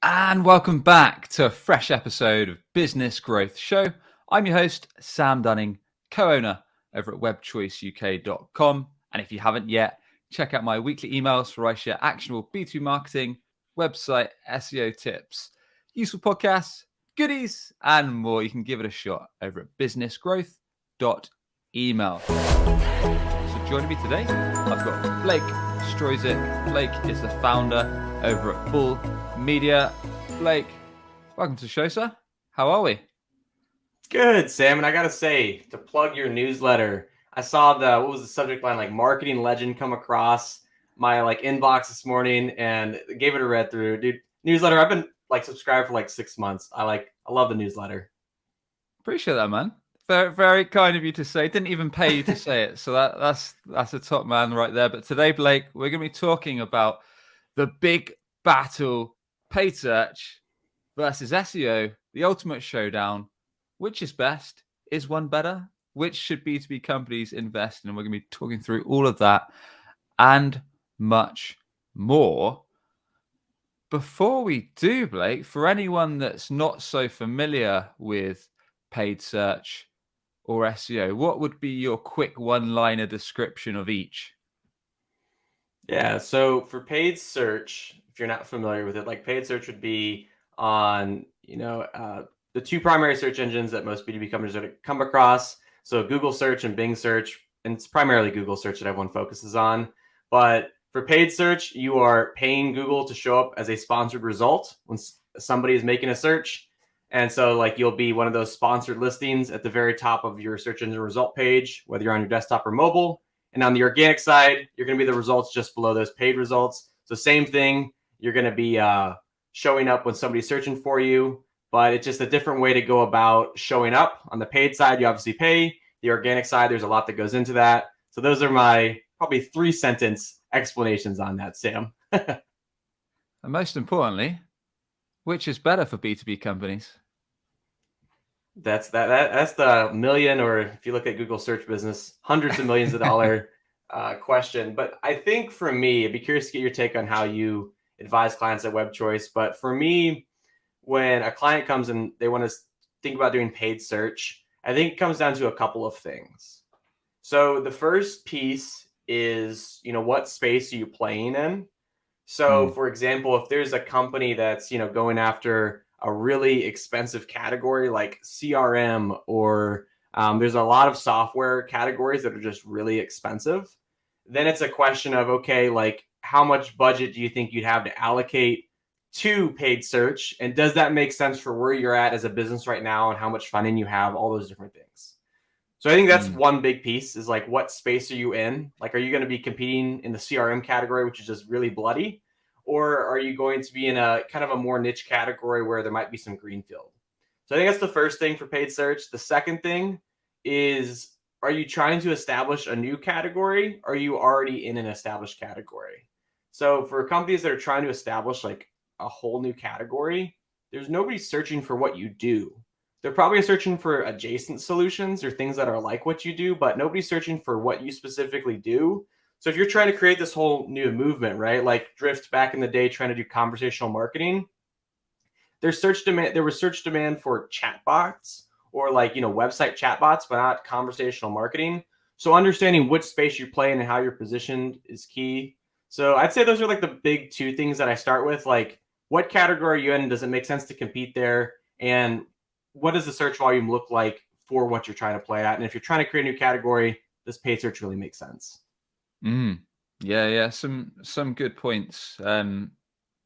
And welcome back to a fresh episode of Business Growth Show. I'm your host, Sam Dunning, co-owner over at webchoiceuk.com. And if you haven't yet, check out my weekly emails where I share actionable B2B marketing, website, SEO tips, useful podcasts, goodies, and more. You can give it a shot over at businessgrowth.email. So joining me today, I've got Blake Strozyk. Blake is the founder over at Bull Media. Blake, welcome to the show, sir. How are we? Good, Sam. And I got to say, to plug your newsletter, I saw what was the subject line, like marketing legend, come across my inbox this morning and gave it a read through. Dude, newsletter, I've been subscribed for 6 months. I love the newsletter. Appreciate that, man. Very, very kind of you to say. Didn't even pay you to say it. So that's a top man right there. But today, Blake, we're going to be talking about the big battle, paid search versus SEO, the ultimate showdown. Which is best? Is one better? Which should B2B companies invest in? And we're going to be talking through all of that and much more. Before we do, Blake, for anyone that's not so familiar with paid search or SEO, what would be your quick one-liner description of each? Yeah, so for paid search, if you're not familiar with it, paid search would be on, the two primary search engines that most B2B companies are come across. So Google search and Bing search, and it's primarily Google search that everyone focuses on. But for paid search, you are paying Google to show up as a sponsored result when somebody is making a search. And so you'll be one of those sponsored listings at the very top of your search engine result page, whether you're on your desktop or mobile. And on the organic side, you're going to be the results just below those paid results. So same thing, you're going to be showing up when somebody's searching for you, but it's just a different way to go about showing up. On the paid side, you obviously pay. The organic side, there's a lot that goes into that. So those are my probably 3-sentence explanations on that, Sam. And most importantly, which is better for B2B companies? That's the million, or if you look at Google search business, hundreds of millions of dollar question. But I think for me, I'd be curious to get your take on how you advise clients at WebChoice. But for me, when a client comes and they want to think about doing paid search, I think it comes down to a couple of things. So the first piece is, what space are you playing in? So for example, if there's a company that's, going after a really expensive category like CRM, or there's a lot of software categories that are just really expensive, then it's a question of, okay, how much budget do you think you'd have to allocate to paid search? And does that make sense for where you're at as a business right now and how much funding you have, all those different things. So I think that's one big piece is what space are you in? Are you going to be competing in the CRM category, which is just really bloody? Or are you going to be in a kind of a more niche category where there might be some greenfield? So I think that's the first thing for paid search. The second thing is, are you trying to establish a new category? Or are you already in an established category? So for companies that are trying to establish a whole new category, there's nobody searching for what you do. They're probably searching for adjacent solutions or things that are like what you do, but nobody's searching for what you specifically do. So if you're trying to create this whole new movement, right? Like Drift back in the day trying to do conversational marketing, there was search demand for chatbots or website chatbots, but not conversational marketing. So understanding which space you play in and how you're positioned is key. So I'd say those are the big two things that I start with. What category are you in? Does it make sense to compete there? And what does the search volume look like for what you're trying to play at? And if you're trying to create a new category, this paid search really makes sense. Yeah. Some good points.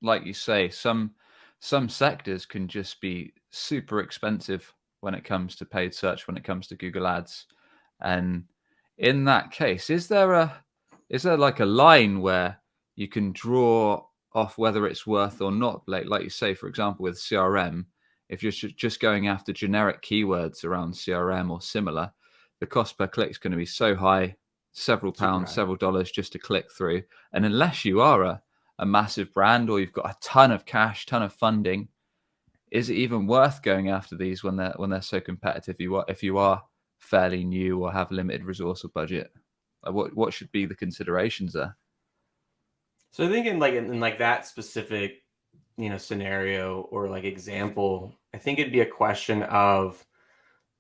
Like you say, some sectors can just be super expensive when it comes to paid search, when it comes to Google Ads. And in that case, is there a line where you can draw off whether it's worth or not? Like you say, for example, with CRM, if you're just going after generic keywords around CRM or similar, the cost per click is going to be so high, several pounds, several dollars just to click through. And unless you are a massive brand or you've got a ton of cash, ton of funding, is it even worth going after these when they're so competitive? If you are fairly new or have limited resource or budget, what should be the considerations there? So I think in that specific scenario or like example, I think it'd be a question of,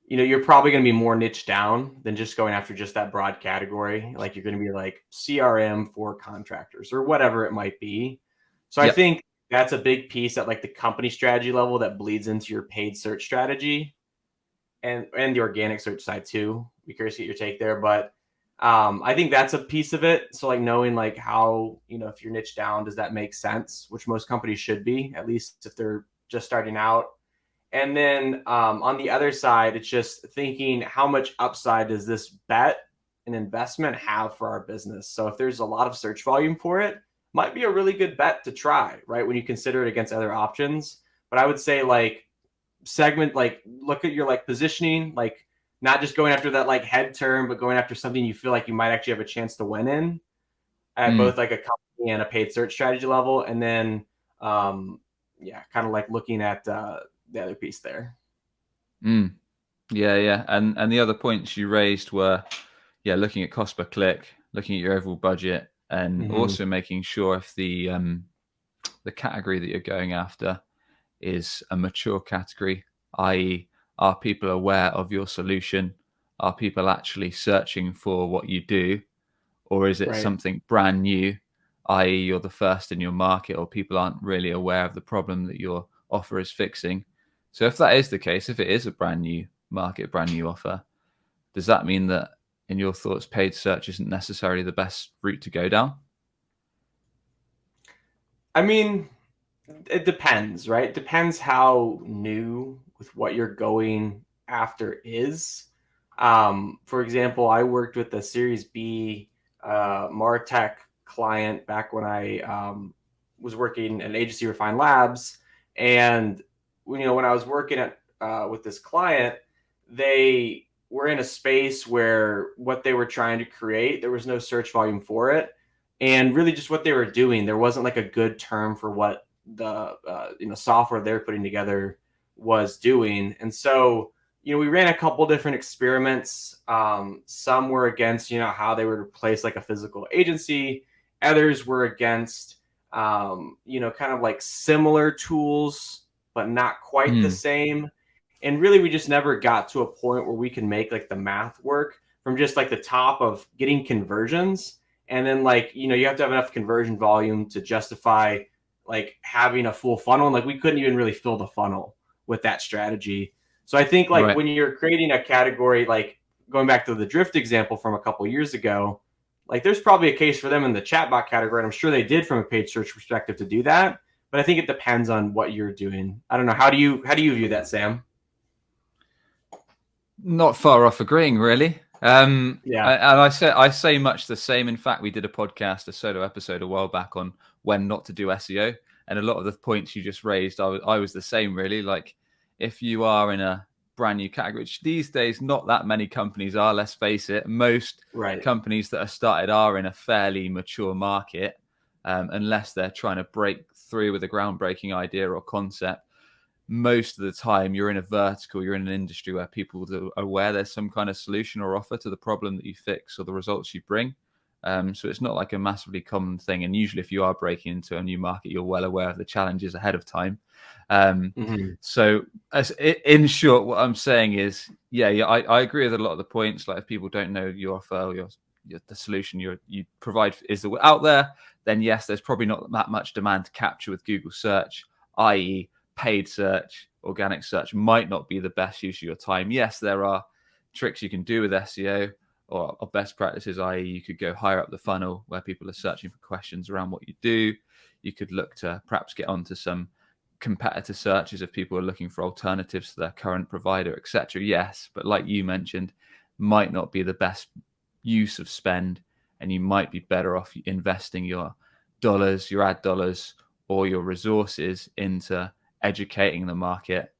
you're probably going to be more niche down than just going after just that broad category. Like you're going to be like CRM for contractors or whatever it might be. So I Yep. think that's a big piece at like the company strategy level that bleeds into your paid search strategy and the organic search side too. Be curious to get your take there, but I think that's a piece of it. So like knowing like how, if you're niche down, does that make sense? Which most companies should be, at least if they're just starting out. And then on the other side, it's just thinking how much upside does this bet and investment have for our business? So if there's a lot of search volume for it, might be a really good bet to try, right? When you consider it against other options. But I would say like segment, like look at your like positioning, like not just going after that like head term, but going after something you feel like you might actually have a chance to win in at both like a company and a paid search strategy level. And then kind of like looking at the other piece there. Yeah, yeah. And the other points you raised were, looking at cost per click, looking at your overall budget, and also making sure if the category that you're going after is a mature category, i.e., are people aware of your solution? Are people actually searching for what you do? Or is it Right. something brand new, i.e., you're the first in your market, or people aren't really aware of the problem that your offer is fixing? So if that is the case, if it is a brand new market, brand new offer, does that mean that, in your thoughts, paid search isn't necessarily the best route to go down? I mean, it depends, right? It depends how new with what you're going after is. For example, I worked with a Series B Martech client back when I was working at an agency, Refined Labs, and when I was working at with this client, they were in a space where what they were trying to create, there was no search volume for it, and really just what they were doing, there wasn't like a good term for what the software they're putting together was doing. And so we ran a couple different experiments. Some were against how they would replace like a physical agency. Others were against kind of like similar tools but not quite the same. And really we just never got to a point where we can make like the math work from just like the top of getting conversions. And then like you have to have enough conversion volume to justify like having a full funnel, and like we couldn't even really fill the funnel with that strategy. So I think like Right. when you're creating a category, like going back to the drift example from a couple years ago, like there's probably a case for them in the chatbot category, and I'm sure they did from a paid search perspective to do that. But I think it depends on what you're doing. I don't know. How do you view that, Sam? Not far off agreeing, really. And Yeah. I say much the same. In fact, we did a solo episode a while back on when not to do SEO, and a lot of the points you just raised, I was the same, really. Like, if you are in a brand new category, which these days not that many companies are. Let's face it, most Right. companies that are started are in a fairly mature market, unless they're trying to break through with a groundbreaking idea or concept. Most of the time you're in a vertical, you're in an industry where people are aware there's some kind of solution or offer to the problem that you fix or the results you bring. So it's not like a massively common thing. And usually if you are breaking into a new market, you're well aware of the challenges ahead of time. So in short, what I'm saying is, I agree with a lot of the points. Like if people don't know your offer or the solution you provide is out there, then yes, there's probably not that much demand to capture with Google search, i.e., paid search, organic search might not be the best use of your time. Yes, there are tricks you can do with SEO or best practices, i.e., you could go higher up the funnel where people are searching for questions around what you do. You could look to perhaps get onto some competitor searches if people are looking for alternatives to their current provider, etc. Yes, but like you mentioned, might not be the best use of spend, and you might be better off investing your dollars, your ad dollars, or your resources into educating the market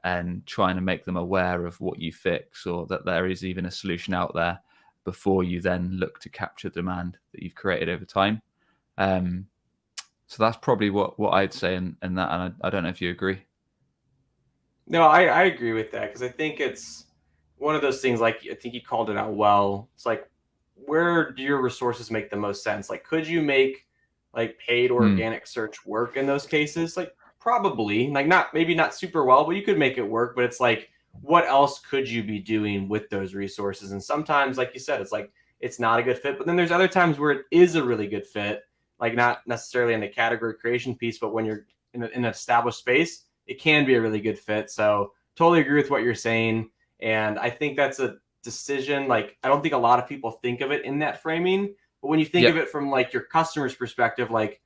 and trying to make them aware of what you fix or that there is even a solution out there before you then look to capture demand that you've created over time. So that's probably what I'd say in that. And I don't know if you agree. No, I agree with that because I think it's one of those things. Like I think you called it out well. It's like where do your resources make the most sense? Like could you make like paid Mm, organic search work in those cases? Like probably, like, maybe not super well, but you could make it work. But it's like, what else could you be doing with those resources? And sometimes, like you said, it's like it's not a good fit. But then there's other times where it is a really good fit, like not necessarily in the category creation piece, but when you're in an established space, it can be a really good fit. So totally agree with what you're saying. And I think that's a decision. Like, I don't think a lot of people think of it in that framing, but when you think Yep. of it from like your customer's perspective, like,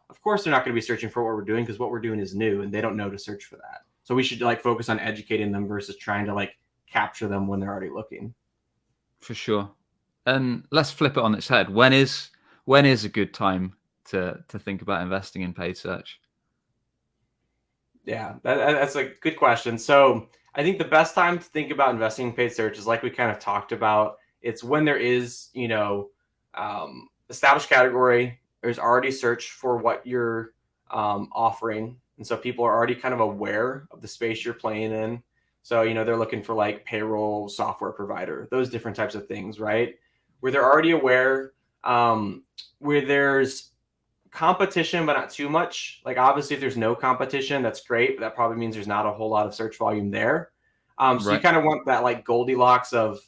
of course they're not going to be searching for what we're doing, because what we're doing is new and they don't know to search for that. So we should like focus on educating them versus trying to like capture them when they're already looking. For sure. And let's flip it on its head. When is a good time to think about investing in paid search? Yeah, that's a good question. So I think the best time to think about investing in paid search is like we kind of talked about. It's when there is, established category. There's already search for what you're offering, and so people are already kind of aware of the space you're playing in. So they're looking for like payroll software provider, those different types of things, right? Where they're already aware, where there's competition, but not too much. Like, obviously, if there's no competition, that's great, but that probably means there's not a whole lot of search volume there. So you Right. kind of want that like Goldilocks of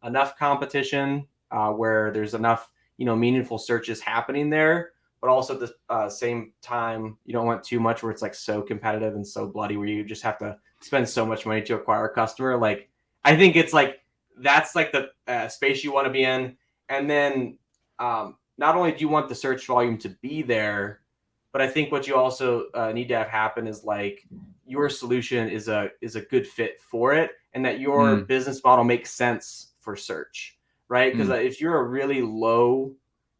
enough competition, where there's enough, meaningful searches happening there, but also at the same time, you don't want too much where it's like so competitive and so bloody where you just have to spend so much money to acquire a customer. Like, I think it's like that's like the space you want to be in. And then not only do you want the search volume to be there, but I think what you also need to have happen is like your solution is a good fit for it, and that your Mm, business model makes sense for search, right? Because mm. if you're a really low,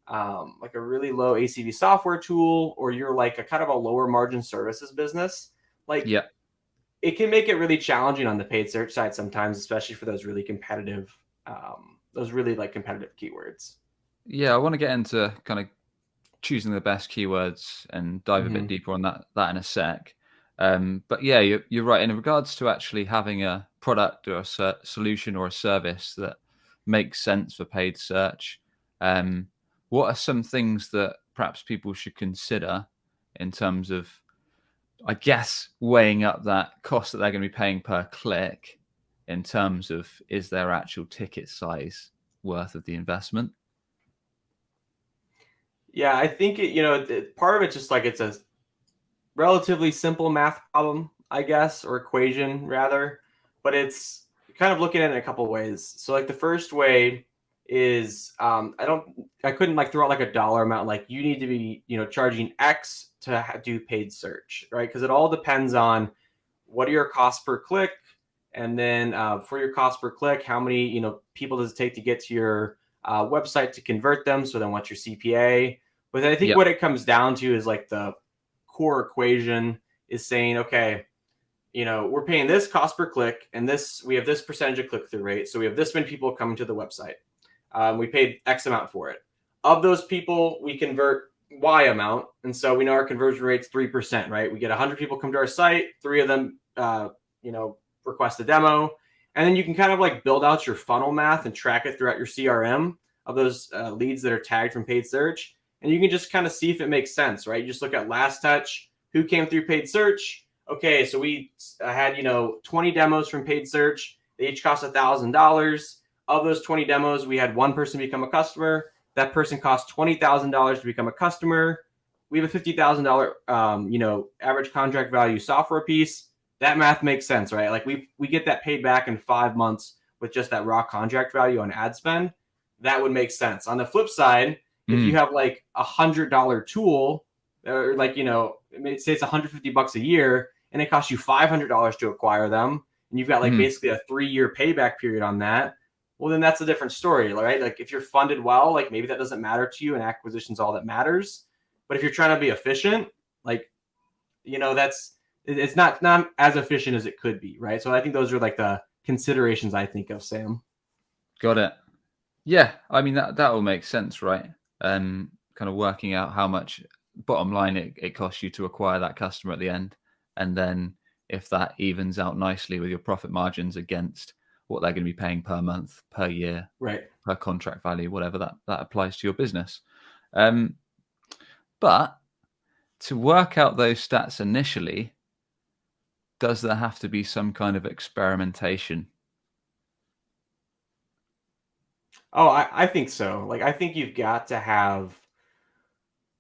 like a really low ACV software tool, or you're like a kind of a lower margin services business, like Yeah. it can make it really challenging on the paid search side sometimes, especially for those really like competitive keywords. Yeah, I want to get into kind of choosing the best keywords and dive a bit Mm-hmm. deeper on that in a sec. But yeah, you're right. In regards to actually having a product or a solution or a service that makes sense for paid search, um, what are some things that perhaps people should consider in terms of, I guess, weighing up that cost that they're going to be paying per click in terms of, is their actual ticket size worth of the investment? Yeah, I think part of it just like it's a relatively simple math problem, I guess, or equation rather, but it's kind of looking at it in a couple of ways. So like the first way is I couldn't like throw out like a dollar amount, like you need to be charging X to do paid search, right? Because it all depends on what are your costs per click, and then for your cost per click, how many people does it take to get to your website to convert them? So then what's your CPA? But I think Yep. what it comes down to is like the core equation is saying, okay, we're paying this cost per click, and we have this percentage of click-through rate. So we have this many people coming to the website. We paid X amount for it. Of those people, we convert Y amount. And so we know our conversion rate's 3%, right? We get 100 people come to our site, 3 of them, request a demo. And then you can kind of like build out your funnel math and track it throughout your CRM of those leads that are tagged from paid search. And you can just kind of see if it makes sense, right? You just look at last touch, who came through paid search. Okay, so we had 20 demos from paid search. They each cost $1,000. Of those 20 demos, we had one person become a customer. That person cost $20,000 to become a customer. We have a $50,000 average contract value software piece. That math makes sense, right? Like we get that paid back in 5 months with just that raw contract value on ad spend. That would make sense. On the flip side, if you Mm, have like $100 tool, or like say it's $150 a year, and it costs you $500 to acquire them, and you've got like mm. basically a 3-year payback period on that, well, then that's a different story, right? Like if you're funded well, like maybe that doesn't matter to you and acquisition's all that matters. But if you're trying to be efficient, like, that's, it's not as efficient as it could be, right? So I think those are like the considerations I think of, Sam. Got it. Yeah, I mean that all makes sense, right? Kind of working out how much bottom line it costs you to acquire that customer at the end, and then if that evens out nicely with your profit margins against what they're going to be paying per month, per year, Right. per contract value, whatever that applies to your business. Um, but to work out those stats initially, does there have to be some kind of experimentation? Oh, I think so. Like, I think you've got to have,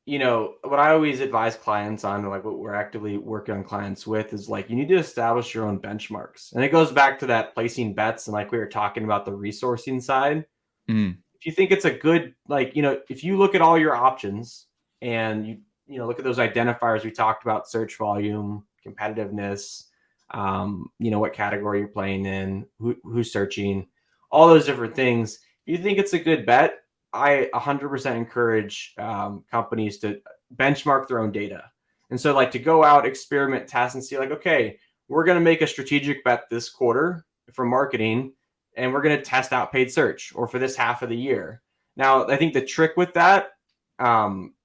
what I always advise clients on, like what we're actively working on clients with, is like, you need to establish your own benchmarks. And it goes back to that placing bets. And like we were talking about the resourcing side. Mm, If you think it's a good, like, if you look at all your options and look at those identifiers we talked about, search volume, competitiveness, what category you're playing in, who's searching, all those different things. If you think it's a good bet, I 100% encourage companies to benchmark their own data. And so, like, to go out, experiment, test, and see, like, okay, we're going to make a strategic bet this quarter for marketing, and we're going to test out paid search, or for this half of the year. Now, I think the trick with that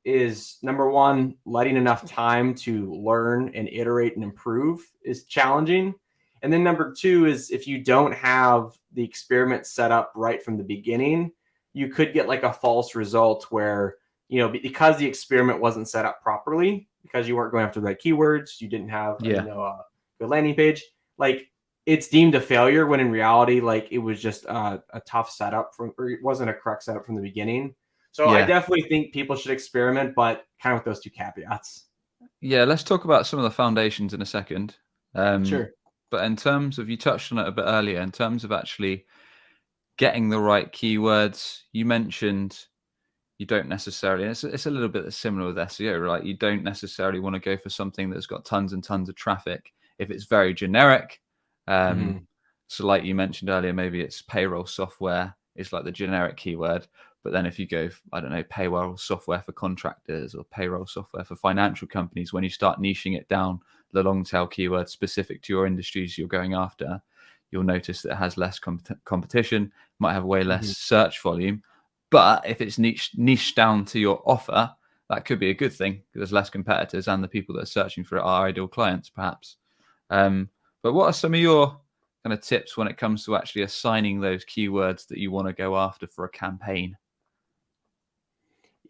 is, number one, letting enough time to learn and iterate and improve is challenging. And then number two is, if you don't have the experiment set up right from the beginning, you could get like a false result where, because the experiment wasn't set up properly, because you weren't going after the right keywords, you didn't have, yeah. the landing page, like, it's deemed a failure, when in reality, like, it was just a tough setup or it wasn't a correct setup from the beginning. So I Yeah. definitely think people should experiment, but kind of with those two caveats. Yeah. Let's talk about some of the foundations in a second. Sure. But in terms of, you touched on it a bit earlier, in terms of actually getting the right keywords, you mentioned you don't necessarily, it's a little bit similar with SEO, right? You don't necessarily want to go for something that's got tons and tons of traffic if it's very generic. Mm-hmm. So like you mentioned earlier, maybe it's payroll software is like the generic keyword. But then if you go, I don't know, payroll software for contractors or payroll software for financial companies, when you start niching it down, the long tail keyword specific to your industries you're going after, you'll notice that it has less competition, might have way less Mm-hmm. search volume. But if it's niche down to your offer, that could be a good thing because there's less competitors and the people that are searching for it are ideal clients, perhaps. But what are some of your kind of tips when it comes to actually assigning those keywords that you want to go after for a campaign?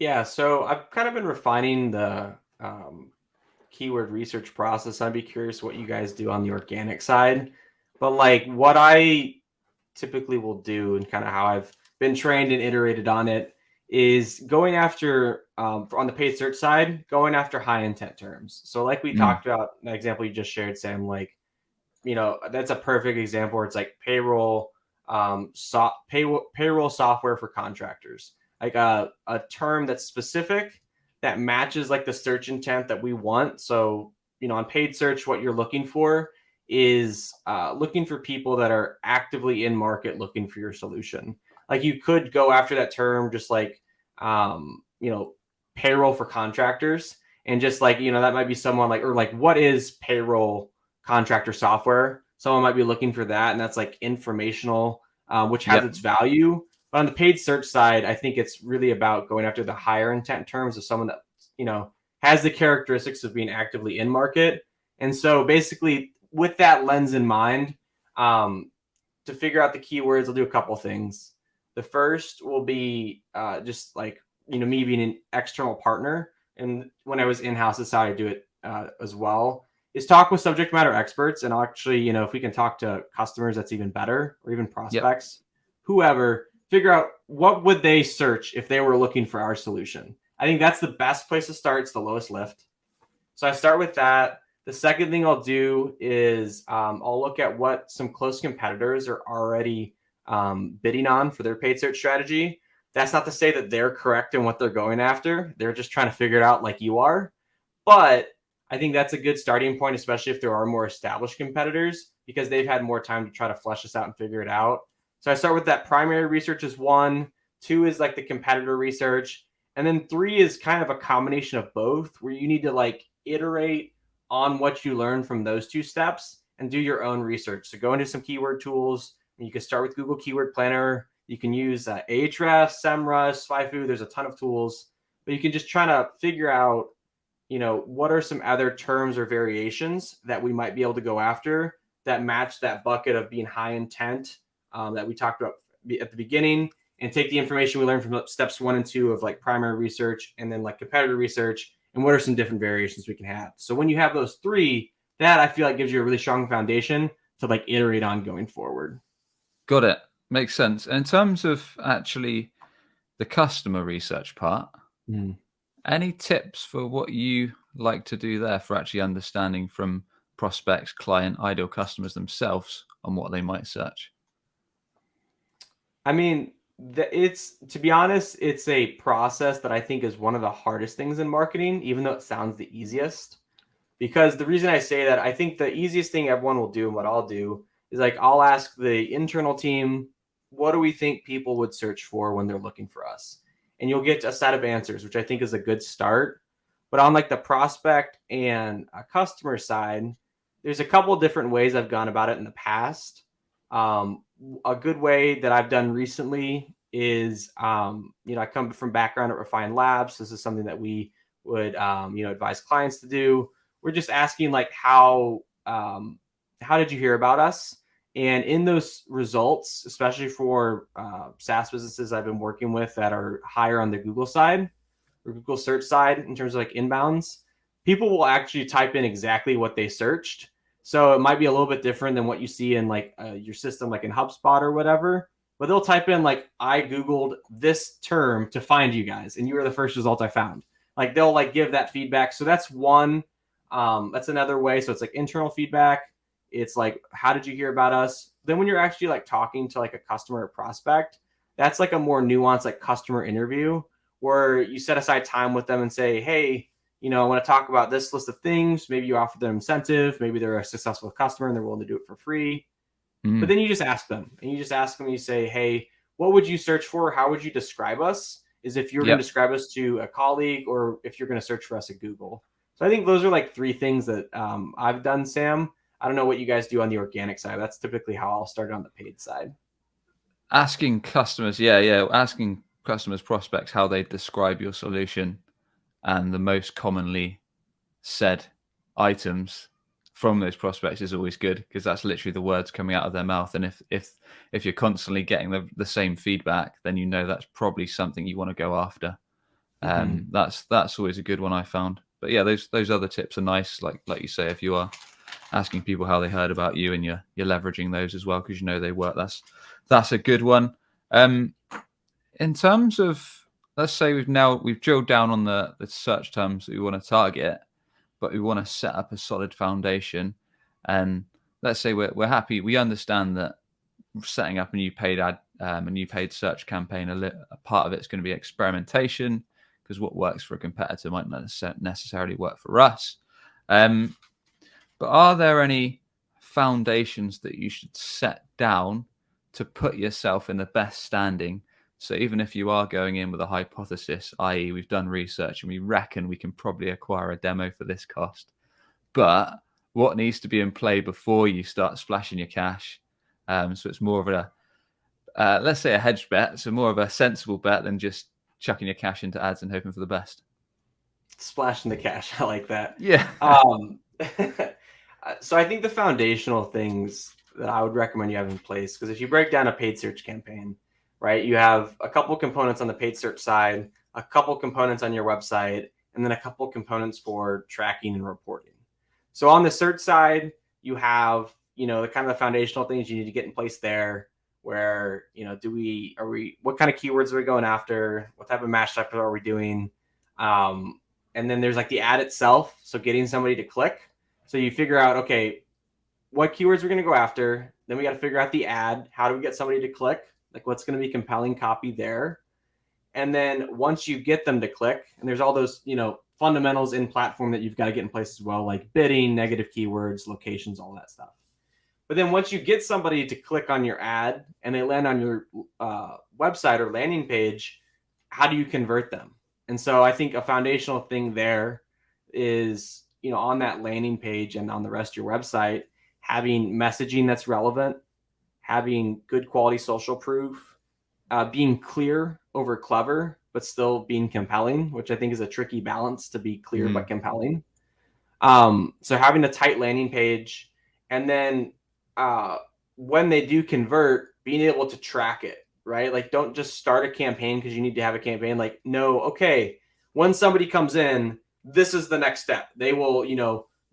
Yeah, so I've kind of been refining the keyword research process. I'd be curious what you guys do on the organic side. But like, what I typically will do, and kind of how I've been trained and iterated on it, is going after, on the paid search side, going after high intent terms. So like we Mm, talked about, the example you just shared, Sam, like, that's a perfect example where it's like payroll, payroll software for contractors, like a term that's specific, that matches like the search intent that we want. So, on paid search, what you're looking for is looking for people that are actively in market looking for your solution. Like, you could go after that term, just like, payroll for contractors, and just like, that might be someone like, or like, what is payroll contractor software? Someone might be looking for that, and that's like informational, which has yep. its value. But on the paid search side, I think it's really about going after the higher intent terms of someone that, has the characteristics of being actively in market. And so basically, with that lens in mind, to figure out the keywords, I'll do a couple things. The first will be just like, me being an external partner. And when I was in-house, that's how I do it as well, is talk with subject matter experts. And actually, if we can talk to customers, that's even better, or even Yep. prospects, whoever, figure out what would they search if they were looking for our solution. I think that's the best place to start. It's the lowest lift. So I start with that. The second thing I'll do is I'll look at what some close competitors are already bidding on for their paid search strategy. That's not to say that they're correct in what they're going after. They're just trying to figure it out like you are. But I think that's a good starting point, especially if there are more established competitors, because they've had more time to try to flesh this out and figure it out. So I start with that primary research is one. Two is like the competitor research. And then three is kind of a combination of both, where you need to like iterate on what you learn from those two steps and do your own research. So go into some keyword tools. You can start with Google Keyword Planner. You can use Ahrefs, SEMrush, SpyFu. There's a ton of tools, but you can just try to figure out, what are some other terms or variations that we might be able to go after that match that bucket of being high intent that we talked about at the beginning, and take the information we learned from steps 1 and 2 of like primary research and then like competitor research, and what are some different variations we can have. So when you have those three, that I feel like gives you a really strong foundation to like iterate on going forward. Got it. Makes sense. And in terms of actually the customer research part, any tips for what you like to do there for actually understanding from prospects, client, ideal customers themselves on what they might search? I mean, it's, to be honest, it's a process that I think is one of the hardest things in marketing, even though it sounds the easiest. Because the reason I say that, I think the easiest thing everyone will do and what I'll do is like I'll ask the internal team, what do we think people would search for when they're looking for us? And you'll get a set of answers, which I think is a good start. But on like the prospect and customer side, there's a couple different ways I've gone about it in the past. A good way that I've done recently is, I come from background at Refined Labs. This is something that we would, advise clients to do. We're just asking like, how did you hear about us? And in those results, especially for SaaS businesses I've been working with that are higher on the Google side or Google search side in terms of like inbounds, people will actually type in exactly what they searched. So it might be a little bit different than what you see in like your system, like in HubSpot or whatever. But they'll type in like, I Googled this term to find you guys, and you were the first result I found. Like they'll like give that feedback. So that's one. That's another way. So it's like internal feedback. It's like, how did you hear about us? Then when you're actually like talking to like a customer or prospect, that's like a more nuanced like customer interview where you set aside time with them and say, hey, I want to talk about this list of things. Maybe you offer them incentive. Maybe they're a successful customer and they're willing to do it for free. But then you just ask them and you say, hey, what would you search for? How would you describe us? Is if you're going to describe us to a colleague or if you're going to search for us at Google. So I think those are like three things that I've done, Sam. I don't know what you guys do on the organic side. That's typically how I'll start on the paid side. Asking customers, asking customers, prospects, how they describe your solution and the most commonly said items from those prospects is always good because that's literally the words coming out of their mouth. And if you're constantly getting the same feedback, then that's probably something you want to go after. That's always a good one I found. But yeah, those other tips are nice. Like you say, if you are asking people how they heard about you and you're leveraging those as well because they work. That's a good one. In terms of, let's say we've drilled down on the search terms that we want to target, but we want to set up a solid foundation. And let's say we're happy. We understand that setting up a new paid ad, a new paid search campaign, a part of it's going to be experimentation because what works for a competitor might not necessarily work for us. But are there any foundations that you should set down to put yourself in the best standing? So even if you are going in with a hypothesis, i.e. we've done research and we reckon we can probably acquire a demo for this cost, but what needs to be in play before you start splashing your cash? So it's more of let's say a hedged bet, so more of a sensible bet than just chucking your cash into ads and hoping for the best. Splashing the cash. I like that. Yeah. So I think the foundational things that I would recommend you have in place, because if you break down a paid search campaign, right, you have a couple components on the paid search side, a couple components on your website, and then a couple components for tracking and reporting. So on the search side, you have, the kind of the foundational things you need to get in place there where, what kind of keywords are we going after? What type of match type are we doing? And then there's like the ad itself. So getting somebody to click. So you figure out, okay, what keywords we're going to go after. Then we got to figure out the ad. How do we get somebody to click? Like what's going to be compelling copy there? And then once you get them to click, and there's all those, fundamentals in platform that you've got to get in place as well, like bidding, negative keywords, locations, all that stuff. But then once you get somebody to click on your ad and they land on your website or landing page, how do you convert them? And so I think a foundational thing there is, on that landing page and on the rest of your website, having messaging that's relevant, having good quality social proof, being clear over clever, but still being compelling, which I think is a tricky balance to be clear but compelling. So having a tight landing page, and then when they do convert, being able to track it, right? Like don't just start a campaign because you need to have a campaign. Like, no, okay, when somebody comes in, this is the next step. They will,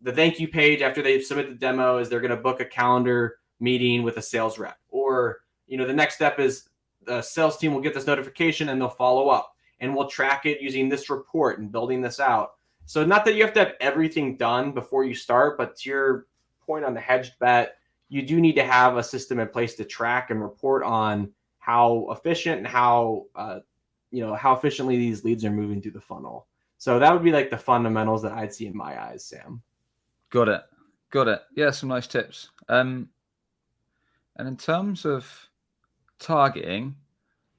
the thank you page after they submit the demo is they're going to book a calendar meeting with a sales rep. Or, the next step is the sales team will get this notification and they'll follow up, and we'll track it using this report and building this out. So not that you have to have everything done before you start, but to your point on the hedged bet, you do need to have a system in place to track and report on how efficient and how efficiently these leads are moving through the funnel. So that would be like the fundamentals that I'd see in my eyes, Sam. Got it. Yeah, some nice tips. And in terms of targeting,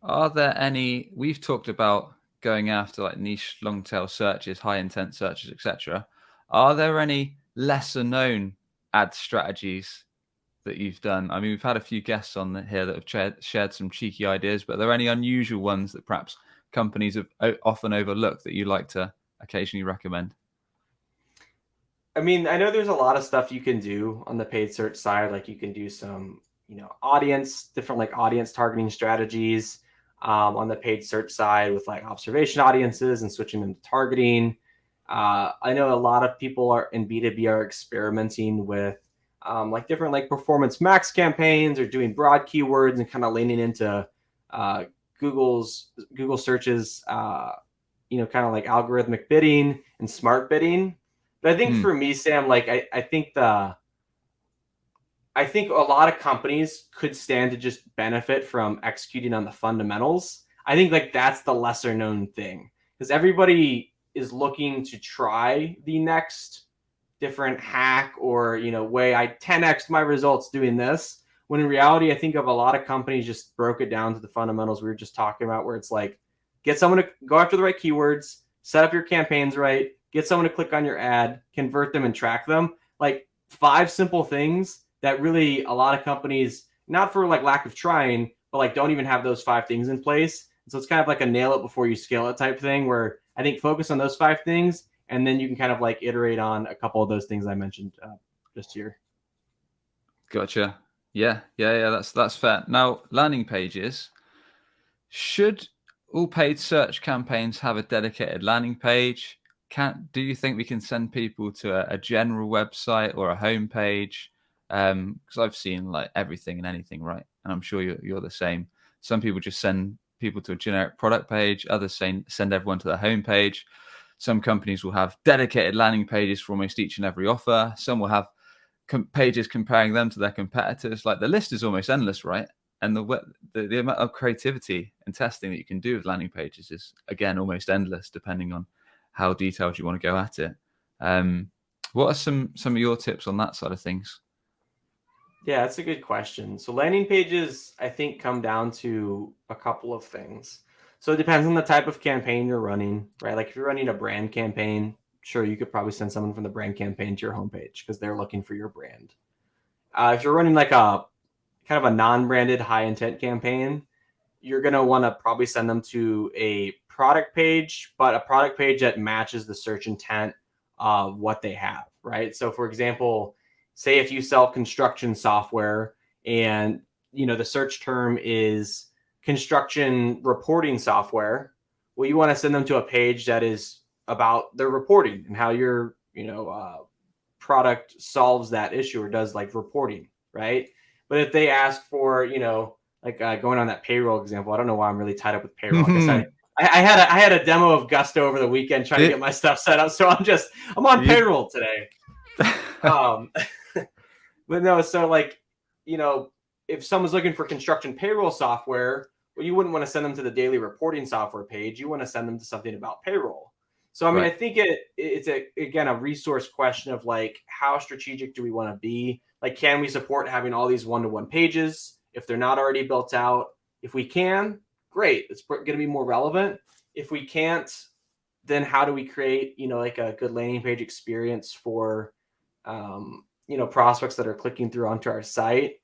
are there any, we've talked about going after like niche long tail searches, high intent searches, etc. Are there any lesser known ad strategies that you've done? I mean, we've had a few guests on here that have shared some cheeky ideas, but are there any unusual ones that perhaps companies have often overlooked that you like to occasionally recommend? I mean, I know there's a lot of stuff you can do on the paid search side. Like you can do some, different like audience targeting strategies on the paid search side with like observation audiences and switching them to targeting. I know a lot of people are in B2B are experimenting with like different like performance max campaigns or doing broad keywords and kind of leaning into Google searches, kind of like algorithmic bidding and smart bidding. But I think for me, Sam, like I think a lot of companies could stand to just benefit from executing on the fundamentals. I think like that's the lesser known thing, because everybody is looking to try the next different hack or, way I 10x my results doing this. When in reality, I think of a lot of companies just broke it down to the fundamentals we were just talking about, where it's like, get someone to go after the right keywords, set up your campaigns right, get someone to click on your ad, convert them and track them. Like 5 simple things that really a lot of companies, not for like lack of trying, but like don't even have those 5 things in place. So it's kind of like a nail it before you scale it type thing, where I think focus on those 5 things, and then you can kind of like iterate on a couple of those things I mentioned just here. Gotcha. Yeah. That's fair. Now, landing pages. Should all paid search campaigns have a dedicated landing page? Do you think we can send people to a general website or a homepage? Because I've seen like everything and anything, right? And I'm sure you're the same. Some people just send people to a generic product page. Others send everyone to the homepage. Some companies will have dedicated landing pages for almost each and every offer. Some will have pages comparing them to their competitors. Like the list is almost endless, right? And the amount of creativity and testing that you can do with landing pages is, again, almost endless, depending on how detailed you want to go at it. What are some of your tips on that side of things? Yeah, that's a good question. So landing pages, I think, come down to a couple of things. So it depends on the type of campaign you're running, right? Like if you're running a brand campaign, sure, you could probably send someone from the brand campaign to your homepage because they're looking for your brand. If you're running like a kind of a non-branded high intent campaign, you're going to want to probably send them to a product page, but a product page that matches the search intent of what they have, right? So for example, say if you sell construction software and the search term is construction reporting software, well, you want to send them to a page that is about their reporting and how your product solves that issue or does like reporting, right? But if they ask for like going on that payroll example, I don't know why I'm really tied up with payroll. I guess I had a demo of Gusto over the weekend trying to get my stuff set up, so I'm on payroll today. But no, so like, if someone's looking for construction payroll software, well, you wouldn't want to send them to the daily reporting software page. You want to send them to something about payroll. So, I mean, right. I think it's again, a resource question of like, how strategic do we want to be? Like, can we support having all these one-to-one pages if they're not already built out? If we can, great. It's going to be more relevant. If we can't, then how do we create, like a good landing page experience for, prospects that are clicking through onto our site?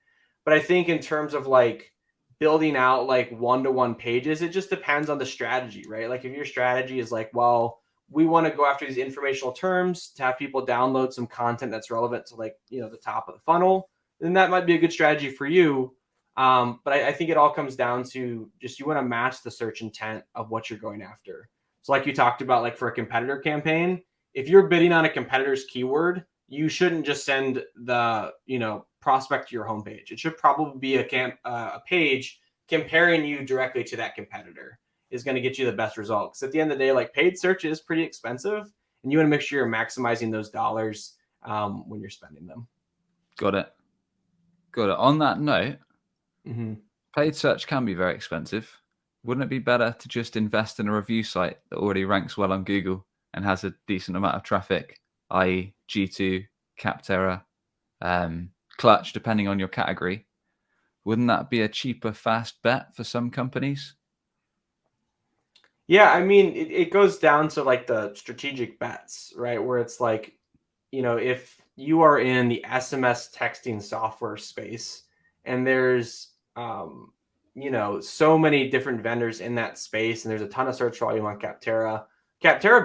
But I think in terms of like building out like one-to-one pages, it just depends on the strategy, right? Like if your strategy is like, well, we want to go after these informational terms to have people download some content that's relevant to like, the top of the funnel, then that might be a good strategy for you. But I think it all comes down to just, you want to match the search intent of what you're going after. So like you talked about, like for a competitor campaign, if you're bidding on a competitor's keyword, you shouldn't just send the, prospect to your homepage. It should probably be a page comparing you directly to that competitor is going to get you the best result. Because at the end of the day, like, paid search is pretty expensive, and you want to make sure you're maximizing those dollars when you're spending them. Got it. On that note, Mm-hmm. paid search can be very expensive. Wouldn't it be better to just invest in a review site that already ranks well on Google and has a decent amount of traffic, i.e. G2, Capterra, Clutch, depending on your category? Wouldn't that be a cheaper, fast bet for some companies? Yeah, I mean, it goes down to like the strategic bets, right? Where it's like, if you are in the SMS texting software space and there's, so many different vendors in that space, and there's a ton of search volume on Capterra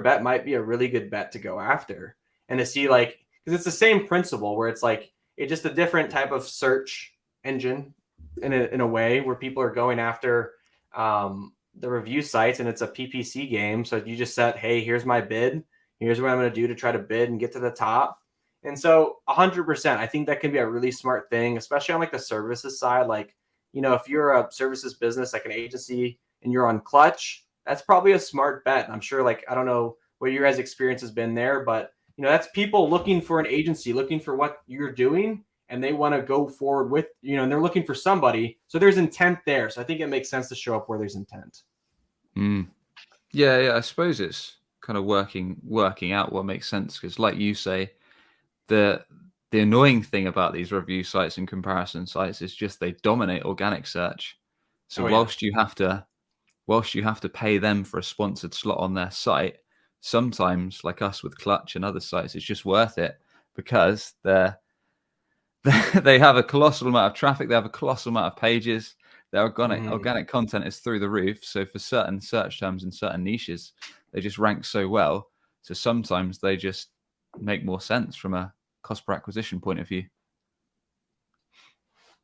bet might be a really good bet to go after and to see, like, because it's the same principle where it's like, it's just a different type of search engine in a way where people are going after, the review sites, and it's a PPC game. So you just set, hey, here's my bid. Here's what I'm going to do to try to bid and get to the top. And so 100%, I think that can be a really smart thing, especially on like the services side. Like, if you're a services business, like an agency, and you're on Clutch, that's probably a smart bet. And I'm sure, like, I don't know what your guys' experience has been there, but, that's people looking for an agency, looking for what you're doing, and they want to go forward with, and they're looking for somebody. So there's intent there. So I think it makes sense to show up where there's intent. Yeah. I suppose it's kind of working out what makes sense. Because like you say, the annoying thing about these review sites and comparison sites is just they dominate organic search. So whilst you have to pay them for a sponsored slot on their site, sometimes, like us with Clutch and other sites, it's just worth it because they have a colossal amount of traffic. They have a colossal amount of pages. Their organic content is through the roof. So for certain search terms and certain niches, they just rank so well. So sometimes they just make more sense from a cost per acquisition point of view.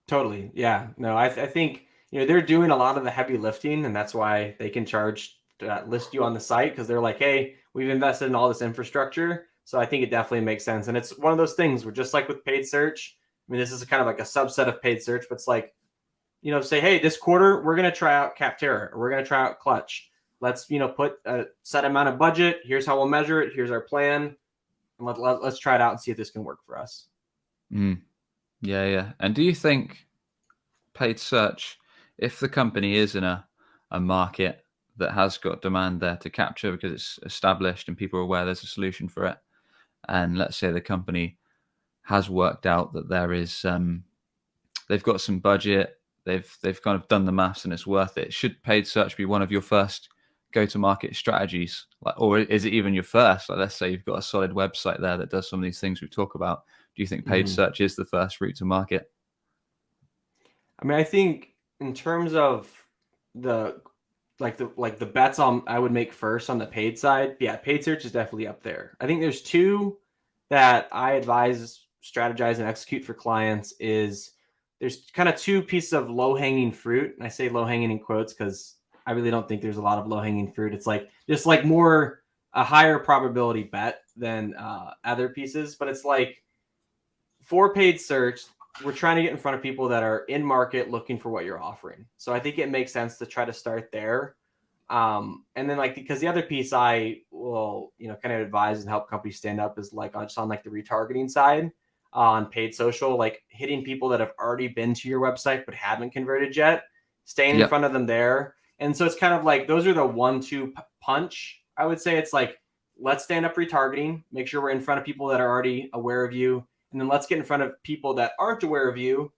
Totally. Yeah. No, I think, they're doing a lot of the heavy lifting, and that's why they can charge to list you on the site, because they're like, hey, we've invested in all this infrastructure. So I think it definitely makes sense. And it's one of those things where, just like with paid search, I mean, this is kind of like a subset of paid search, but it's like, say, hey, this quarter, we're going to try out Capterra, or we're going to try out Clutch. Let's, put a set amount of budget. Here's how we'll measure it. Here's our plan. And let's try it out and see if this can work for us. Yeah. And do you think paid search, if the company is in a market that has got demand there to capture because it's established and people are aware there's a solution for it, and let's say the company has worked out that there is they've got some budget, they've kind of done the maths and it's worth it, should paid search be one of your first go-to-market strategies? Like, or is it even your first? Like, let's say you've got a solid website there that does some of these things we talk about. Do you think paid search is the first route to market? I mean, I think in terms of the bets I would make first on the paid side, yeah, paid search is definitely up there. I think there's two that I advise, strategize, and execute for clients. There's kind of two pieces of low-hanging fruit. And I say low-hanging in quotes because I really don't think there's a lot of low-hanging fruit. It's like just like more a higher probability bet than other pieces. But it's like, for paid search, we're trying to get in front of people that are in market looking for what you're offering. So I think it makes sense to try to start there. And then, like, because the other piece I will, kind of advise and help companies stand up is like just on like the retargeting side on paid social, like hitting people that have already been to your website but haven't converted yet, staying in front of them there. And so it's kind of like, those are the 1-2 punch. I would say it's like, let's stand up retargeting, make sure we're in front of people that are already aware of you. And then let's get in front of people that aren't aware of you,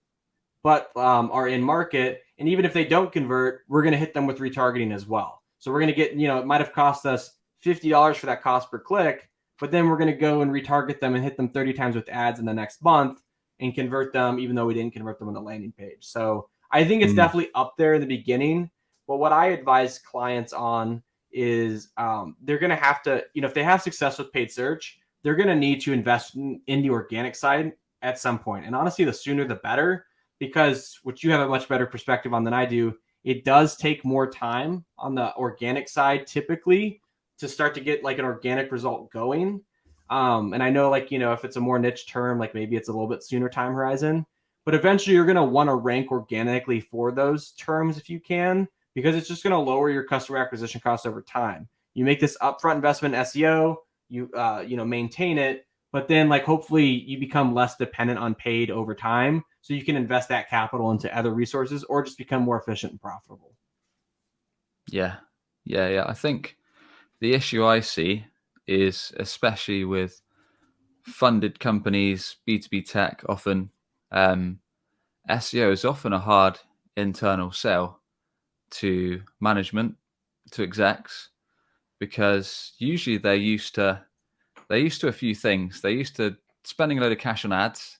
but are in market. And even if they don't convert, we're going to hit them with retargeting as well. So we're going to get, it might have cost us $50 for that cost per click, but then we're going to go and retarget them and hit them 30 times with ads in the next month and convert them, even though we didn't convert them on the landing page. So I think it's definitely up there in the beginning. But what I advise clients on is they're going to have to, if they have success with paid search, they're going to need to invest in the organic side at some point. And honestly, the sooner the better, because which you have a much better perspective on than I do, it does take more time on the organic side typically to start to get like an organic result going. And I know, like, if it's a more niche term, like maybe it's a little bit sooner time horizon, but eventually you're going to want to rank organically for those terms if you can, because it's just going to lower your customer acquisition costs over time. You make this upfront investment in SEO, you maintain it, but then like hopefully you become less dependent on paid over time, so you can invest that capital into other resources or just become more efficient and profitable. Yeah. I think the issue I see is, especially with funded companies, B2B tech, often SEO is often a hard internal sell to management, to execs, because usually they're used to a few things. They're used to spending a load of cash on ads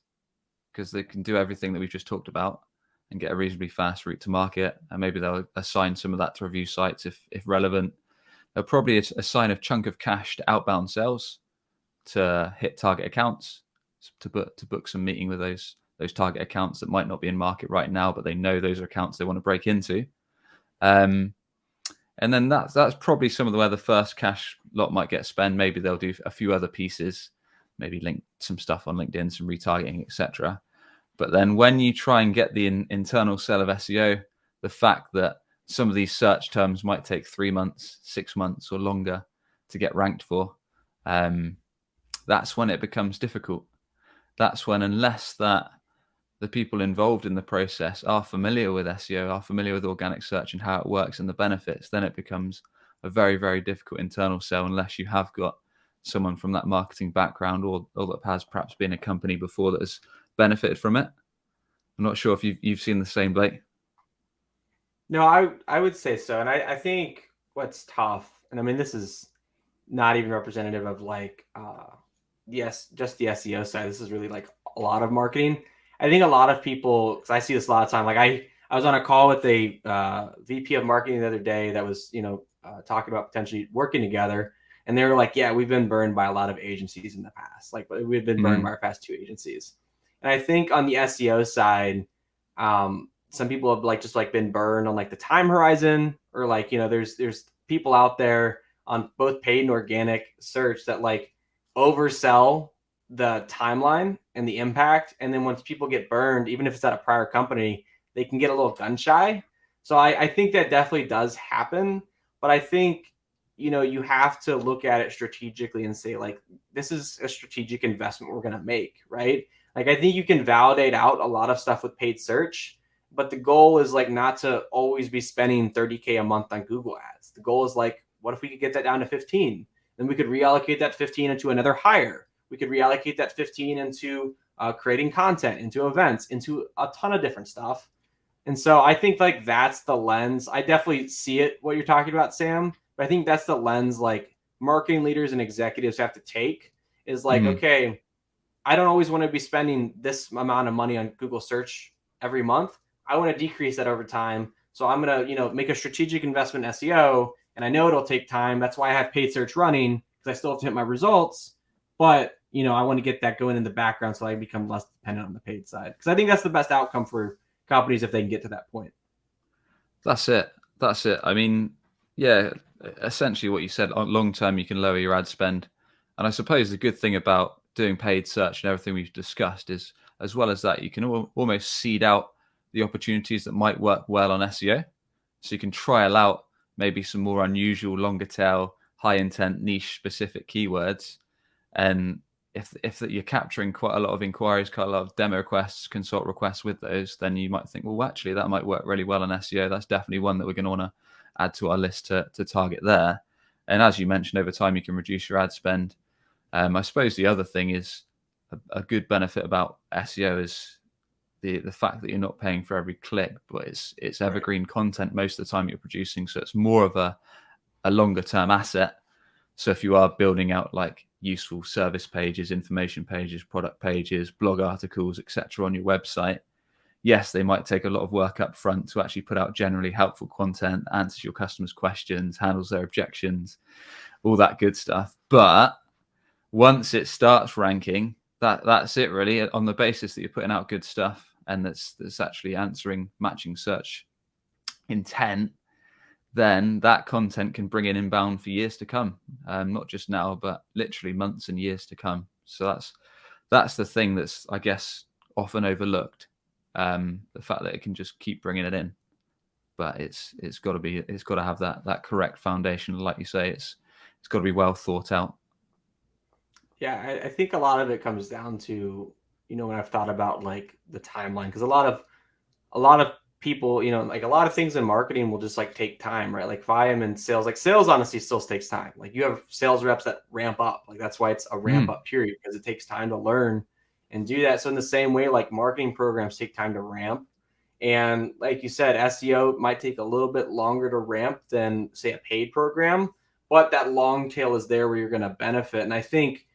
because they can do everything that we've just talked about and get a reasonably fast route to market. And maybe they'll assign some of that to review sites if relevant. They'll probably assign a chunk of cash to outbound sales to hit target accounts, to book some meeting with those target accounts that might not be in market right now, but they know those are accounts they want to break into. And then that's probably some of where the first cash lot might get spent. Maybe they'll do a few other pieces, maybe link some stuff on LinkedIn, some retargeting, etc. But then when you try and get the internal sell of SEO, the fact that some of these search terms might take 3 months, 6 months, or longer to get ranked for, that's when it becomes difficult. That's when, unless that the people involved in the process are familiar with SEO, are familiar with organic search and how it works and the benefits, then it becomes a very, very difficult internal sell, unless you have got someone from that marketing background or that has perhaps been a company before that has benefited from it. I'm not sure if you've seen the same, Blake. No, I would say so. And I think what's tough, and I mean, this is not even representative of like, yes, just the SEO side. This is really like a lot of marketing. I think a lot of people, because I see this a lot of time, like I was on a call with a VP of marketing the other day that was, talking about potentially working together. And they were like, yeah, we've been burned by a lot of agencies in the past. Like we've been burned by our past 2 agencies. And I think on the SEO side, some people have just been burned on like the time horizon, or like, there's people out there on both paid and organic search that like oversell the timeline and the impact. And then once people get burned, even if it's at a prior company, they can get a little gun shy. So I think that definitely does happen. But I think, you have to look at it strategically and say, like, this is a strategic investment we're going to make, right? Like, I think you can validate out a lot of stuff with paid search, but the goal is like not to always be spending 30K a month on Google ads. The goal is like, what if we could get that down to 15? Then we could reallocate that 15 into another hire. We could reallocate that 15 into creating content, into events, into a ton of different stuff. And so I think like that's the lens. I definitely see it, what you're talking about, Sam. But I think that's the lens like marketing leaders and executives have to take, is like, okay, I don't always want to be spending this amount of money on Google search every month. I want to decrease that over time. So I'm going to, make a strategic investment in SEO, and I know it'll take time. That's why I have paid search running, because I still have to hit my results. But, I want to get that going in the background so I become less dependent on the paid side. Because I think that's the best outcome for companies if they can get to that point. That's it. I mean, yeah, essentially what you said, long term, you can lower your ad spend. And I suppose the good thing about doing paid search and everything we've discussed is, as well as that, you can almost seed out the opportunities that might work well on SEO. So you can trial out maybe some more unusual, longer tail, high intent, niche specific keywords. And if you're capturing quite a lot of inquiries, quite a lot of demo requests, consult requests with those, then you might think, well, actually, that might work really well on SEO. That's definitely one that we're going to want to add to our list to target there. And as you mentioned, over time, you can reduce your ad spend. I suppose the other thing is a good benefit about SEO is the fact that you're not paying for every click, but it's evergreen content most of the time you're producing. So it's more of a longer term asset. So if you are building out like useful service pages, information pages, product pages, blog articles, etc. on your website, yes, they might take a lot of work up front to actually put out generally helpful content, answers your customers' questions, handles their objections, all that good stuff. But once it starts ranking, that's it really, on the basis that you're putting out good stuff and that's actually matching search intent. then that content can bring in inbound for years to come, not just now, but literally months and years to come. So that's the thing that's, I guess, often overlooked, the fact that it can just keep bringing it in. But it's got to have that correct foundation, like you say. It's got to be well thought out. Yeah, I think a lot of it comes down to, when I've thought about like the timeline, because a lot of people, like a lot of things in marketing will just like take time, right? Like if I am in sales, like sales honestly still takes time. Like you have sales reps that ramp up. Like that's why it's a ramp up period, because it takes time to learn and do that. So in the same way, like marketing programs take time to ramp. And like you said, SEO might take a little bit longer to ramp than say a paid program, but that long tail is there where you're going to benefit. And I think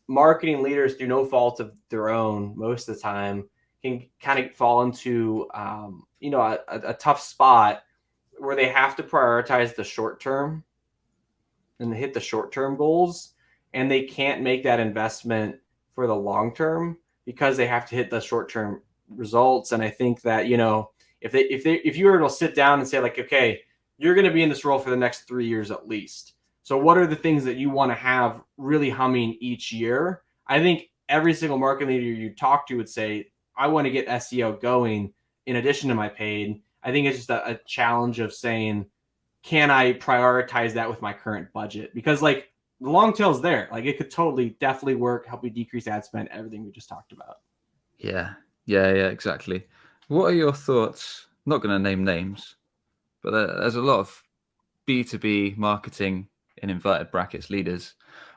marketing leaders, through no fault of their own, most of the time can kind of fall into a tough spot where they have to prioritize the short term and hit the short term goals, and they can't make that investment for the long term because they have to hit the short term results. And I think that if you were to sit down and say like, okay, you're going to be in this role for the next 3 years at least, so what are the things that you want to have really humming each year? I think every single marketing leader you talk to would say, I want to get SEO going in addition to my paid. I think it's just a challenge of saying, can I prioritize that with my current budget? Because like the long tail is there. Like it could definitely work, help you decrease ad spend, everything we just talked about. Yeah, exactly. What are your thoughts? I'm not going to name names, but there's a lot of B2B marketing, in inverted brackets, leaders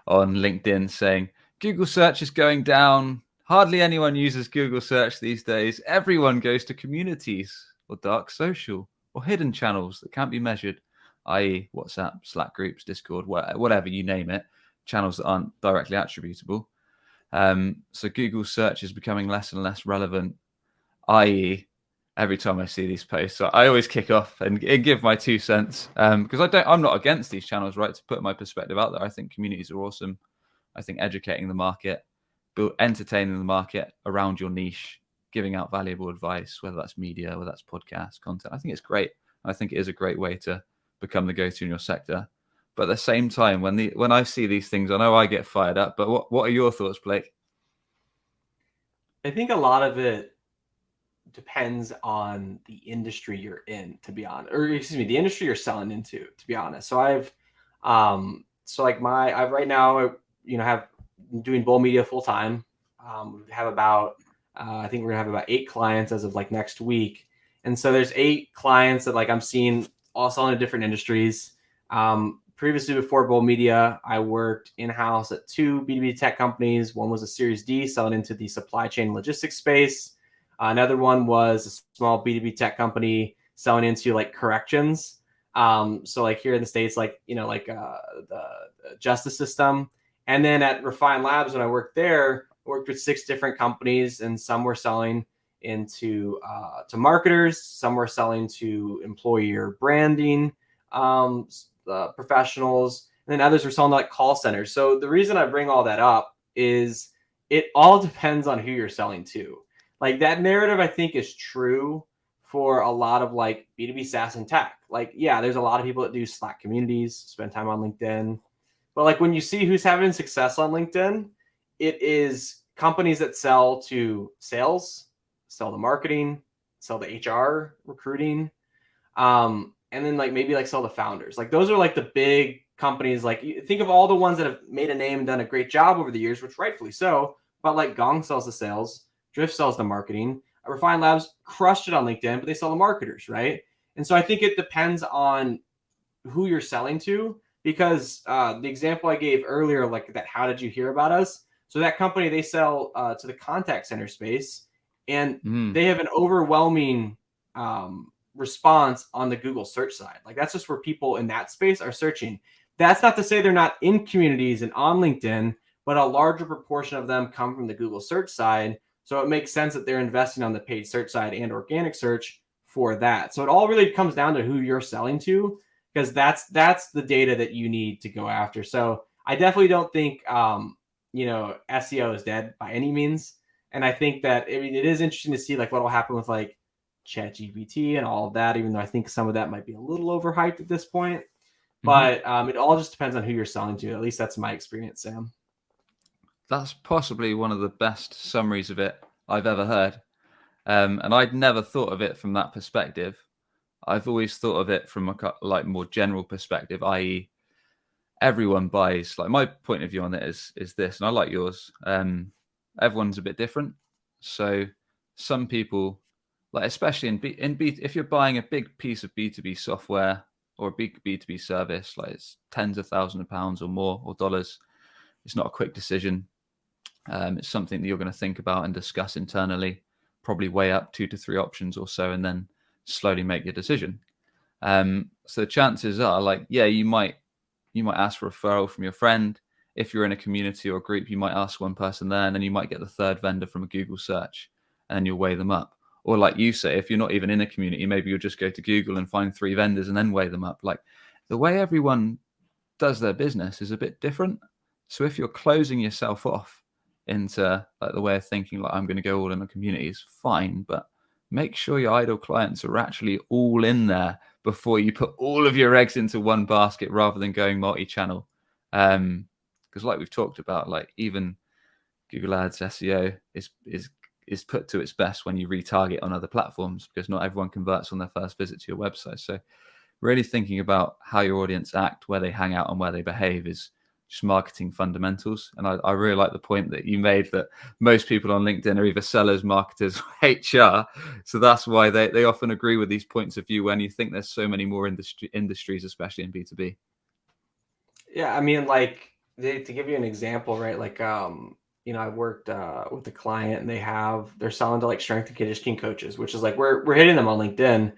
on LinkedIn saying Google search is going down. Hardly anyone uses Google search these days. Everyone goes to communities or dark social or hidden channels that can't be measured, i.e. WhatsApp, Slack groups, Discord, whatever you name it, channels that aren't directly attributable. So Google search is becoming less and less relevant, i.e. every time I see these posts, so I always kick off and give my 2 cents, because I'm not against these channels, right? To put my perspective out there, I think communities are awesome. I think educating the market, entertaining the market around your niche, giving out valuable advice, whether that's media, whether that's podcast content, I think it's great. I think it is a great way to become the go-to in your sector. But at the same time, when I see these things, I know I get fired up. But what are your thoughts, Blake? I think a lot of it depends on the industry you're in, to be honest, or excuse me, the industry you're selling into, to be honest. So I've right now, have doing Bowl Media full time. We have about, I think we're gonna have about 8 clients as of like next week. And so there's 8 clients that like I'm seeing all selling in different industries. Previously, before Bowl Media, I worked in-house at 2 B2B tech companies. One was a Series D selling into the supply chain logistics space. Another one was a small B2B tech company selling into like corrections. So like here in the States, like, the justice system. And then at Refine Labs, when I worked there, I worked with 6 different companies, and some were selling into to marketers, some were selling to employer branding professionals, and then others were selling to like call centers. So the reason I bring all that up is it all depends on who you're selling to. Like that narrative, I think, is true for a lot of like B2B SaaS and tech. Like, yeah, there's a lot of people that do Slack communities, spend time on LinkedIn. But like when you see who's having success on LinkedIn, it is companies that sell to sales, sell to marketing, sell to HR, recruiting, and then like maybe like sell to founders. Like those are like the big companies. Like you think of all the ones that have made a name and done a great job over the years, which rightfully so. But like Gong sells to sales, Drift sells to marketing. Refine Labs crushed it on LinkedIn, but they sell to marketers, right? And so I think it depends on who you're selling to, because the example I gave earlier, like that, how did you hear about us? So that company, they sell to the contact center space, and they have an overwhelming response on the Google search side. Like that's just where people in that space are searching. That's not to say they're not in communities and on LinkedIn, but a larger proportion of them come from the Google search side. So it makes sense that they're investing on the paid search side and organic search for that. So it all really comes down to who you're selling to, because that's the data that you need to go after. So I definitely don't think SEO is dead by any means. And I think that, I mean, it is interesting to see like what will happen with like ChatGPT and all of that, even though I think some of that might be a little overhyped at this point. Mhm. But it all just depends on who you're selling to. At least that's my experience, Sam. That's possibly one of the best summaries of it I've ever heard. And I'd never thought of it from that perspective. I've always thought of it from a like more general perspective, i.e., everyone buys. Like my point of view on it is this, and I like yours. Everyone's a bit different, so some people, like especially if you're buying a big piece of B2B software or a big B2B service, like it's tens of thousands of pounds or more or dollars, it's not a quick decision. It's something that you're going to think about and discuss internally, probably weigh up 2 to 3 options or so, and then slowly make your decision. So the chances are, like, yeah, you might ask for a referral from your friend. If you're in a community or a group, you might ask one person there, and then you might get the third vendor from a Google search, and then you'll weigh them up. Or like you say, if you're not even in a community, maybe you'll just go to Google and find 3 vendors and then weigh them up. Like the way everyone does their business is a bit different. So if you're closing yourself off into like the way of thinking, like I'm going to go all in the community, is fine, but make sure your ideal clients are actually all in there before you put all of your eggs into one basket rather than going multi-channel. Because like we've talked about, like even Google Ads SEO is put to its best when you retarget on other platforms, because not everyone converts on their first visit to your website. So really thinking about how your audience act, where they hang out, and where they behave is just marketing fundamentals. And I really like the point that you made that most people on LinkedIn are either sellers, marketers, or HR. So that's why they often agree with these points of view when you think there's so many more industries, especially in B2B. Yeah, I mean, like to give you an example, right? Like, I worked with a client, and they're selling to like strength and conditioning coaches, which is like we're hitting them on LinkedIn,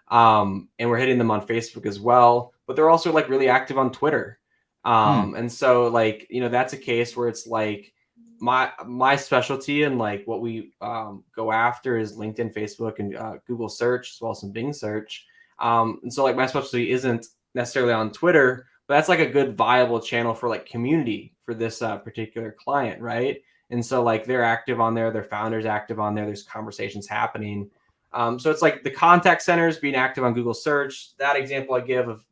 and we're hitting them on Facebook as well. But they're also like really active on Twitter, and so like that's a case where it's like my specialty and like what we go after is LinkedIn, Facebook, and Google search as well as some Bing search. And so like my specialty isn't necessarily on Twitter, but that's like a good viable channel for like community for this particular client, right? And so like they're active on there, their founders active on there, there's conversations happening. So it's like the contact centers being active on Google search. That example I give of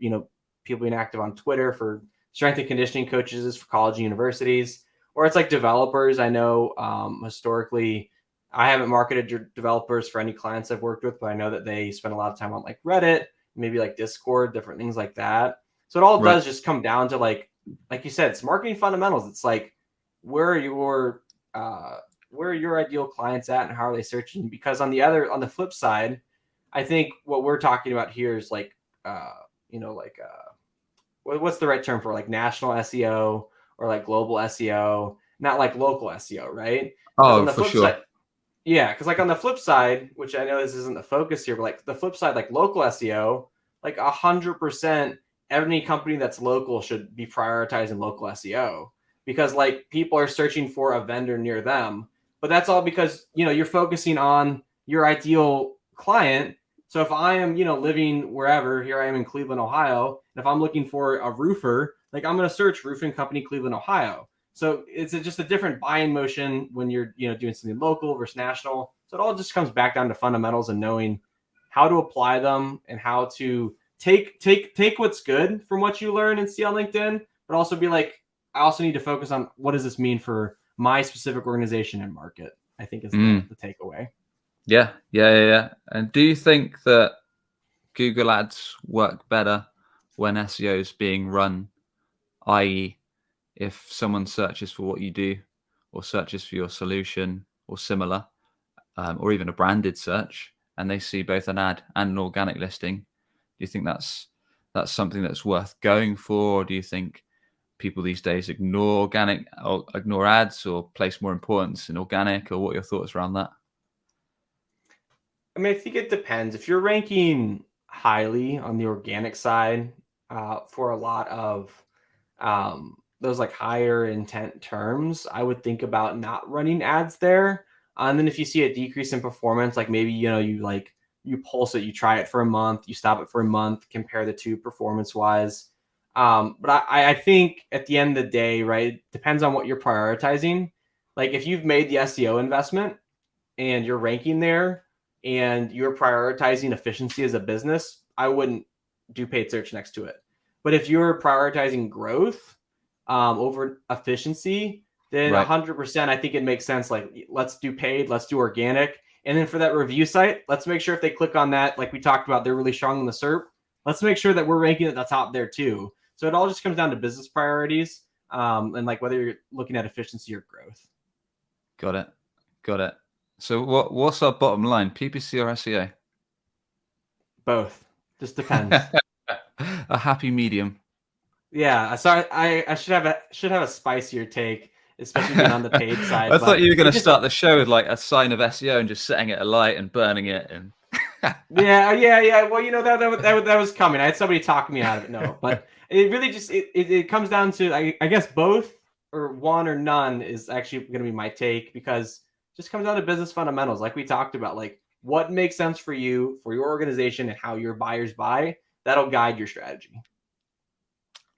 people being active on Twitter for strength and conditioning coaches is for college and universities, or it's like developers. I know historically I haven't marketed developers for any clients I've worked with, but I know that they spend a lot of time on like Reddit, maybe like Discord, different things like that. So it all Right. does just come down to like you said, it's marketing fundamentals. It's like where are your ideal clients at and how are they searching? Because on the flip side, I think what we're talking about here is like what's the right term for like national SEO or like global SEO, not like local SEO, right? Because on Oh, the for flip sure. side, yeah, because like on the flip side, which I know this isn't the focus here, but like the flip side, like local SEO, like 100%, every company that's local should be prioritizing local SEO because like people are searching for a vendor near them. But that's all because you're focusing on your ideal client. So if I am living wherever, here I am in Cleveland, Ohio, and if I'm looking for a roofer, like I'm going to search roofing company Cleveland, Ohio. So it's just a different buying motion when you're doing something local versus national. So it all just comes back down to fundamentals and knowing how to apply them and how to take what's good from what you learn and see on LinkedIn, but also be like, I also need to focus on what does this mean for my specific organization and market. I think is the takeaway. Yeah. And do you think that Google Ads work better when SEO is being run, i.e., if someone searches for what you do or searches for your solution or similar, or even a branded search, and they see both an ad and an organic listing, do you think that's something that's worth going for? Or do you think people these days ignore organic or ignore ads or place more importance in organic? Or what are your thoughts around that? I mean, I think it depends. If you're ranking highly on the organic side for a lot of those like higher intent terms, I would think about not running ads there. And then if you see a decrease in performance, like maybe you pulse it, you try it for a month, you stop it for a month, compare the two performance wise. But I think at the end of the day, right, it depends on what you're prioritizing. Like if you've made the SEO investment and you're ranking there, and you're prioritizing efficiency as a business, I wouldn't do paid search next to it. But if you're prioritizing growth over efficiency, then Right. 100%, I think it makes sense. Like, let's do paid, let's do organic. And then for that review site, let's make sure if they click on that, like we talked about, they're really strong in the SERP. Let's make sure that we're ranking at the top there too. So it all just comes down to business priorities and like whether you're looking at efficiency or growth. Got it. Got it. So what's our bottom line, PPC or SEO? Both. Just depends. A happy medium. Yeah, sorry, I should have a spicier take, especially being on the paid side. I thought But you were going it to just start the show with like a sign of SEO and just setting it alight and burning it. And yeah. Well, that was coming. I had somebody talk me out of it. No, but it really just it comes down to I guess both or one or none is actually going to be my take, because it just comes down to business fundamentals, like we talked about, like what makes sense for you, for your organization, and how your buyers buy. That'll guide your strategy.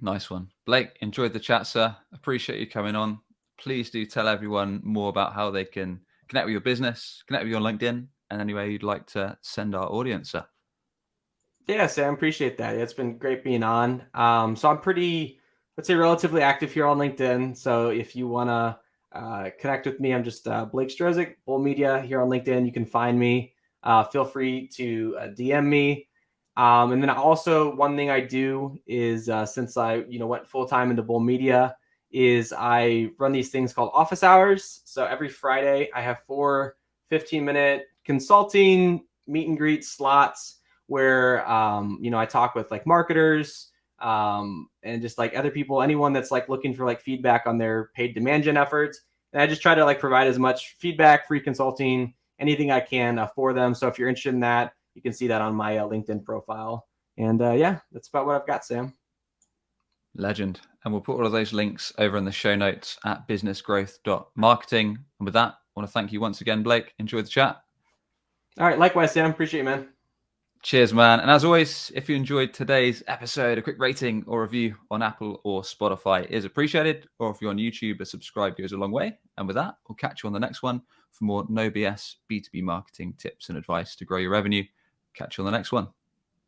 Nice one. Blake, enjoyed the chat, sir. Appreciate you coming on. Please do tell everyone more about how they can connect with your business, connect with you on LinkedIn, and anywhere you'd like to send our audience, sir. Yeah, Sam, appreciate that. It's been great being on. So I'm pretty, let's say, relatively active here on LinkedIn. So if you want to connect with me, I'm just Blake Strozyk, Bull Media here on LinkedIn. You can find me. Feel free to DM me. And then also one thing I do is since I went full time into Bull Media, is I run these things called office hours. So every Friday I have 4 15-minute consulting meet and greet slots where I talk with like marketers and just like other people, anyone that's like looking for like feedback on their paid demand gen efforts. And I just try to like provide as much feedback, free consulting, anything I can for them. So if you're interested in that, you can see that on my LinkedIn profile. And yeah, that's about what I've got, Sam. Legend. And we'll put all of those links over in the show notes at businessgrowth.marketing. And with that, I want to thank you once again, Blake. Enjoy the chat. All right. Likewise, Sam. Appreciate you, man. Cheers, man. And as always, if you enjoyed today's episode, a quick rating or review on Apple or Spotify is appreciated. Or if you're on YouTube, a subscribe goes a long way. And with that, we'll catch you on the next one for more no BS B2B marketing tips and advice to grow your revenue. Catch you on the next one.